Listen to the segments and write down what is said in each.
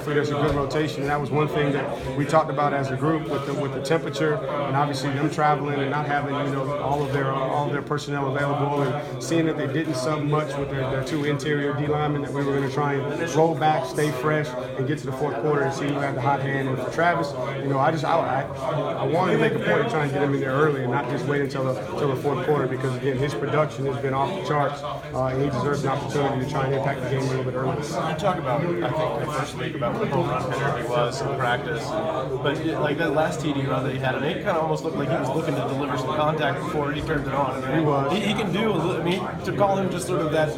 hopefully there's a good rotation. And that was one thing that we talked about as a group with the temperature and obviously them traveling and not having all of their personnel available, and seeing that they didn't sub much with their two interior D linemen, that we were going to try and roll back, stay fresh, and get to the fourth quarter and see who had the hot hand. And for Travis, I wanted to make a point of trying to get him in there early and not just wait until the fourth quarter, because again his production has been off the charts, and he deserves an opportunity to try and impact the game a little bit early. You talk about, I think, the first week about what a home run hitter he was in practice, but like that last TD run that he had, and it kind of almost looked like he was looking to deliver some contact before he turned it on. He was. He can do. I mean, to call him just sort of that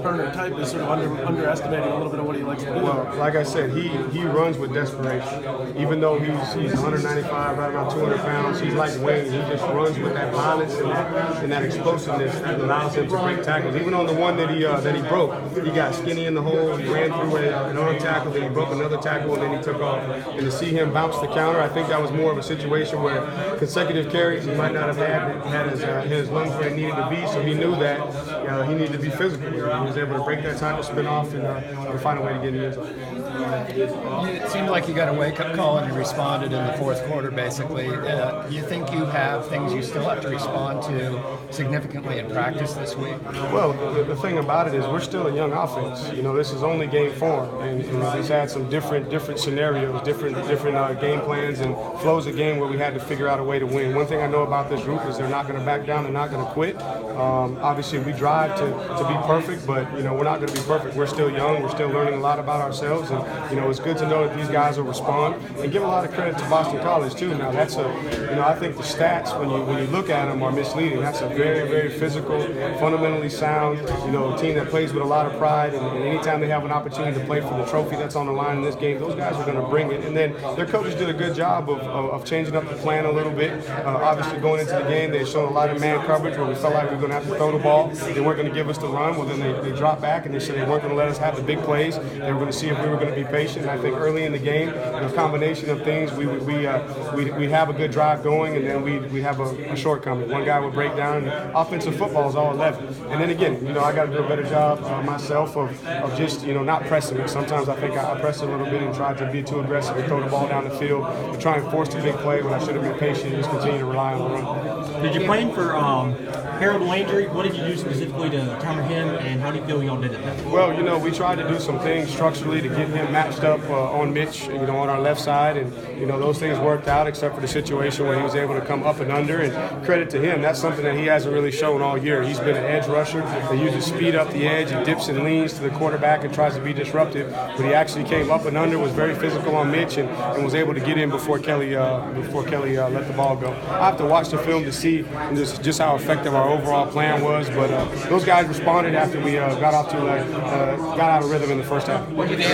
burner type is sort of underestimating a little bit of what he likes to do. Well, like I said, he runs with desperation. Even though he's 195, right around 200 pounds, he's like Wayne. He just runs with that violence and that explosiveness that allows him to break tackles. Even on the one that he broke, he got skinny in the hole. He ran through an arm tackle, then he broke another tackle, and then he took off. And to see him bounce the counter, I think that was more of a situation where consecutive carries he might not have had his lungs where he needed to be. So he knew that he needed to be physical. He was able to break that tackle, spin off, and find a way to get in the end zone. It seemed like you got a wake-up call and you responded in the fourth quarter, basically. You think you have things you still have to respond to significantly in practice this week? Well, the thing about it is we're still a young offense. This is only game form, and we've had some different scenarios, different game plans and flows of game where we had to figure out a way to win. One thing I know about this group is they're not going to back down, they're not going to quit. Obviously, we drive to be perfect, but we're not going to be perfect. We're still young, we're still learning a lot about ourselves, and it's good to know that these guys will respond. And give a lot of credit to Boston College too. Now that's I think the stats when you look at them are misleading. That's a very, very physical, fundamentally sound, team that plays with a lot of pride. And anytime they have an opportunity to play for the trophy that's on the line in this game, those guys are going to bring it. And then their coaches did a good job of changing up the plan a little bit. Obviously, going into the game, they showed a lot of man coverage where we felt like we were going to have to throw the ball. They weren't going to give us the run. Well, then they dropped back and they said they weren't going to let us have the big plays. They were going to see if we were going to be patient. And I think early in the game, a combination of things, we have a good drive going, and then we have a shortcoming. One guy would break down. And offensive football is all 11. And then again, I got to do a better job myself of just not pressing it. Sometimes I think I press it a little bit and try to be too aggressive and throw the ball down the field and try and force the big play when I should have been patient and just continue to rely on the run. Did you plan for Harold Landry? What did you do specifically to counter him, and how do you feel y'all did it? Well, we tried to do some things structurally to get him matched up on Mitch, on our left side, and those things worked out except for the situation where he was able to come up and under. And credit to him, that's something that he hasn't really shown all year. He's been an edge rusher that uses speed up the edge. He dips and leans to the quarterback and tries to be disruptive, but he actually came up and under, was very physical on Mitch, and was able to get in before Kelly let the ball go. I have to watch the film to see just how effective our overall plan was, but those guys responded after we got out of rhythm in the first half.